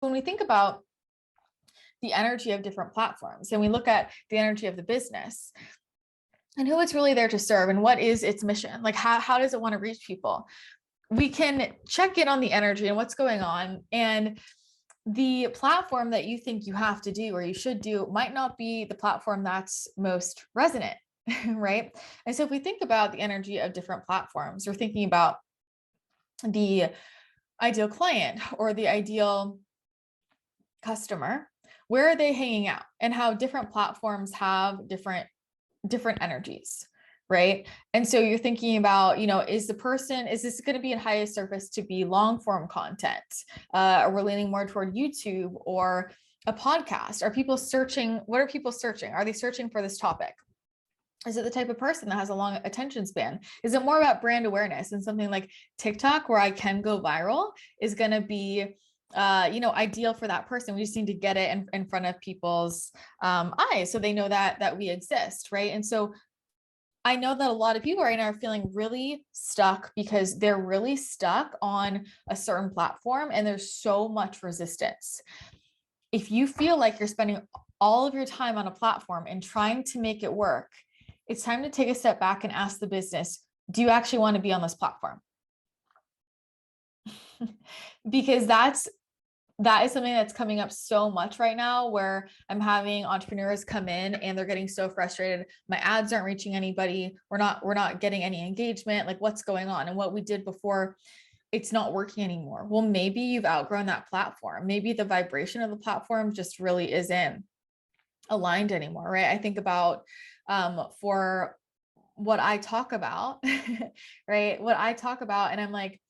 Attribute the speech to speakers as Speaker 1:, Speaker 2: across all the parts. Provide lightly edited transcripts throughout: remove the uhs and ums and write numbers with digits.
Speaker 1: when we think about the energy of different platforms and we look at the energy of the business and who it's really there to serve and what is its mission, like how does it want to reach people, we can check in on the energy and what's going on. And the platform that you think you have to do or you should do might not be the platform that's most resonant, right? And so if we think about the energy of different platforms, we're thinking about the ideal client or the ideal customer, where are they hanging out, and how different platforms have different energies, right? And so you're thinking about, is this going to be in highest surface to be long form content? Or we're leaning more toward YouTube or a podcast? Are people searching? What are people searching? Are they searching for this topic? Is it the type of person that has a long attention span? Is it more about brand awareness, and something like TikTok where I can go viral is going to be ideal for that person? We just need to get it in front of people's eyes so they know that we exist, right? And so I know that a lot of people right now are feeling really stuck because they're really stuck on a certain platform and there's so much resistance. If you feel like you're spending all of your time on a platform and trying to make it work, it's time to take a step back and ask the business, do you actually want to be on this platform? Because that is something that's coming up so much right now, where I'm having entrepreneurs come in and they're getting so frustrated. My ads aren't reaching anybody. We're not getting any engagement. Like, what's going on? And what we did before, it's not working anymore. Well, maybe you've outgrown that platform. Maybe the vibration of the platform just really isn't aligned anymore, right? I think about for what I talk about, right? What I talk about, and I'm like,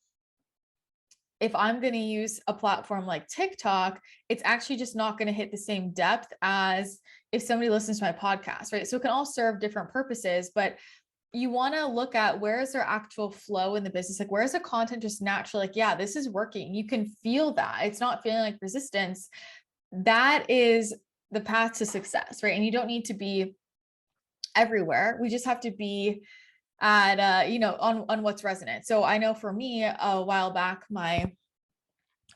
Speaker 1: if I'm going to use a platform like TikTok, it's actually just not going to hit the same depth as if somebody listens to my podcast, right? So it can all serve different purposes, but you want to look at where is their actual flow in the business? Like, where's the content just naturally, like, yeah, this is working. You can feel that. It's not feeling like resistance. That is the path to success, right? And you don't need to be everywhere. We just have to be at, on what's resonant. So I know for me, a while back, my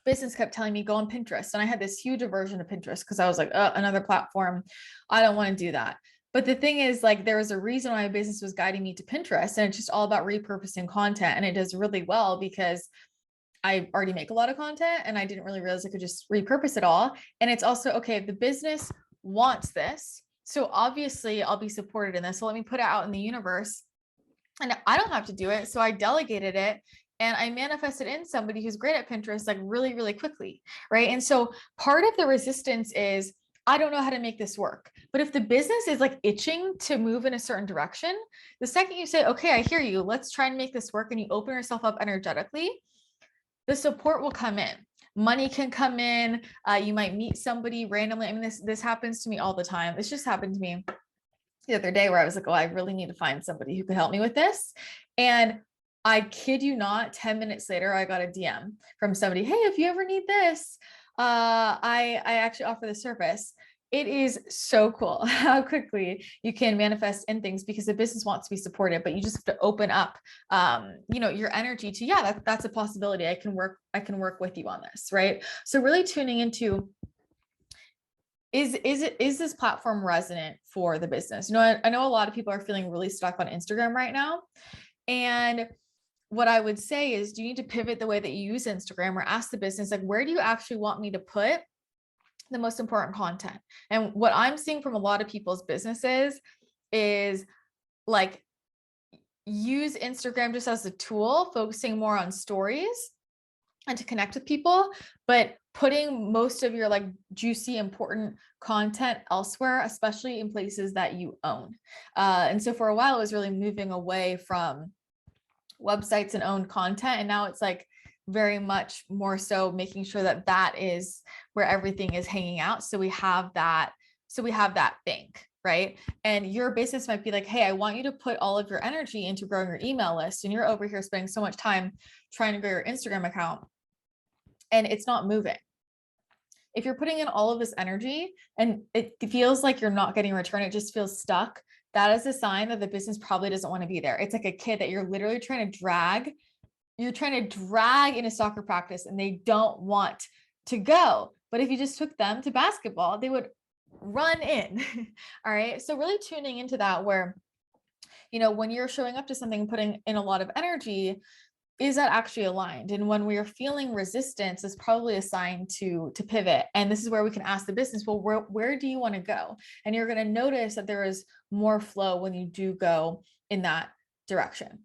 Speaker 1: business kept telling me go on Pinterest. And I had this huge aversion to Pinterest because I was like, another platform. I don't want to do that. But the thing is, like, there was a reason why my business was guiding me to Pinterest, and it's just all about repurposing content. And it does really well because I already make a lot of content and I didn't really realize I could just repurpose it all. And it's also, okay, if the business wants this, so obviously I'll be supported in this. So let me put it out in the universe, and I don't have to do it. So I delegated it and I manifested in somebody who's great at Pinterest, like really, really quickly, right? And so part of the resistance is, I don't know how to make this work. But if the business is like itching to move in a certain direction, the second you say, okay, I hear you, let's try and make this work, and you open yourself up energetically, the support will come in. Money can come in. You might meet somebody randomly. I mean, this happens to me all the time. This just happened to me the other day where I was like, oh, I really need to find somebody who could help me with this. And I kid you not, 10 minutes later, I got a DM from somebody. Hey, if you ever need this, I actually offer the service. It is so cool how quickly you can manifest in things because the business wants to be supported, but you just have to open up, your energy to, yeah, that's a possibility. I can work with you on this, right? So really tuning into, is this platform resonant for the business? I know a lot of people are feeling really stuck on Instagram right now. And what I would say is, do you need to pivot the way that you use Instagram, or ask the business, like, where do you actually want me to put the most important content? And what I'm seeing from a lot of people's businesses is, like, use Instagram just as a tool, focusing more on stories and to connect with people, but putting most of your like juicy, important content elsewhere, especially in places that you own. And so for a while, it was really moving away from websites and owned content. And now it's like very much more so making sure that that is where everything is hanging out. So we have that bank, right? And your business might be like, hey, I want you to put all of your energy into growing your email list. And you're over here spending so much time trying to grow your Instagram account and it's not moving. If you're putting in all of this energy and it feels like you're not getting a return, it just feels stuck, that is a sign that the business probably doesn't want to be there. It's like a kid that you're literally trying to drag into soccer practice and they don't want to go. But if you just took them to basketball, they would run in. All right. So really tuning into that, where, when you're showing up to something, putting in a lot of energy, is that actually aligned? And when we are feeling resistance, is probably a sign to pivot. And this is where we can ask the business, well, where do you want to go? And you're going to notice that there is more flow when you do go in that direction.